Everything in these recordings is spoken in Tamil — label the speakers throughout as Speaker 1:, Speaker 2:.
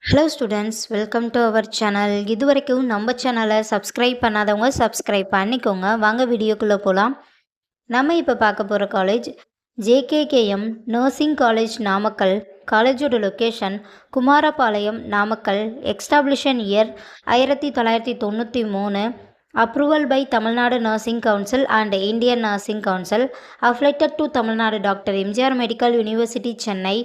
Speaker 1: Hello students, welcome to our channel. இது வரைக்கும் நம்ம சேனலை சப்ஸ்கிரைப் பண்ணாதவங்க சப்ஸ்கிரைப் பண்ணிக்கோங்க. வாங்க வீடியோக்குள்ளே போகலாம். நம்ம இப்போ பார்க்க போகிற college JKKM nursing college Namakkal. காலேஜோட location Kumarapalayam Namakkal. Establishment year 1993. Approval by Tamil Nadu nursing council and Indian nursing council. Affiliated to Tamil Nadu doctor MGR medical university Chennai.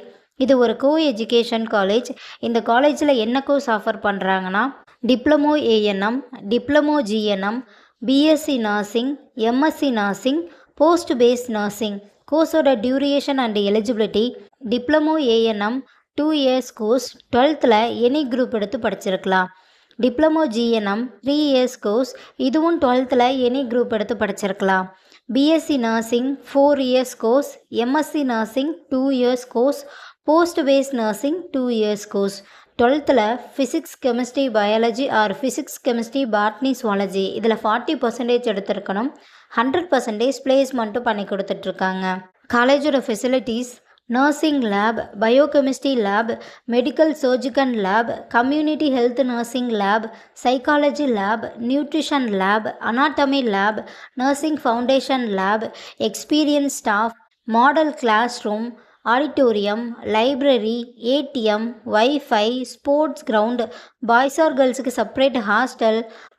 Speaker 1: இது ஒரு கோ எஜுகேஷன் காலேஜ். இந்த காலேஜில் என்ன கோர்ஸ் ஆஃபர் பண்ணுறாங்கன்னா diploma ANM, diploma GNM, BSc nursing, MSc nursing, post basic nursing. கோர்ஸோட duration and eligibility: diploma ANM 2 years course, 12th any group எடுத்து படிச்சிருக்கலாம். டிப்ளமோ ஜிஎன்எம் 3 years கோர்ஸ், இதுவும் 12th எனி குரூப் எடுத்து படிச்சிருக்கலாம். BSc nursing 4 years course, MSc nursing 2 years course, post basic nursing 2 years course. 12th physics chemistry biology or physics chemistry botany zoology இதில் 40% எடுத்திருக்கணும். 100% பிளேஸ்மெண்ட்டும் பண்ணி கொடுத்துட்ருக்காங்க. காலேஜோட facilities: nursing lab, biochemistry lab, medical surgical lab, community health nursing lab, psychology lab, nutrition lab, anatomy lab, nursing foundation lab, experience staff, model classroom, auditorium, library, ATM, wifi, sports ground, boys or கேர்ள்ஸுக்கு செப்பரேட் ஹாஸ்டல்,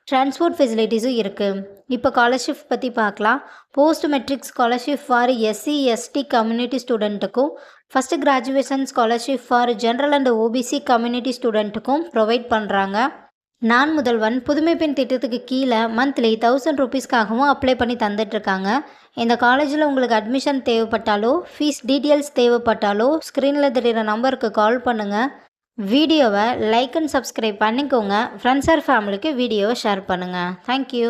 Speaker 1: டிரான்ஸ்போர்ட் ஃபெசிலிட்டிஸும் இருக்குது. இப்போ ஸ்காலர்ஷிப் பற்றி பார்க்கலாம். Post matric scholarship for SC ST community ஸ்டூடெண்ட்டுக்கும், first graduation scholarship for general and OBC community ஸ்டூடெண்ட்டுக்கும் ப்ரொவைட் பண்ணுறாங்க. நான் முதல்வன் புதுமை பெண் திட்டத்துக்கு கீழே மந்த்லி 1000 ரூபீஸ்க்காகவும் அப்ளை பண்ணி தந்துட்டுருக்காங்க. இந்த காலேஜில் உங்களுக்கு அட்மிஷன் தேவைப்பட்டாலோ ஃபீஸ் டீட்டெயில்ஸ் தேவைப்பட்டாலோ ஸ்க்ரீனில் தெரிகிற நம்பருக்கு கால் பண்ணுங்கள். வீடியோவை லைக் அண்ட் சப்ஸ்கிரைப் பண்ணிக்கோங்க. ஃப்ரெண்ட்ஸ் ஆர் ஃபேமிலிக்கு வீடியோவை ஷேர் பண்ணுங்கள். தேங்க்யூ.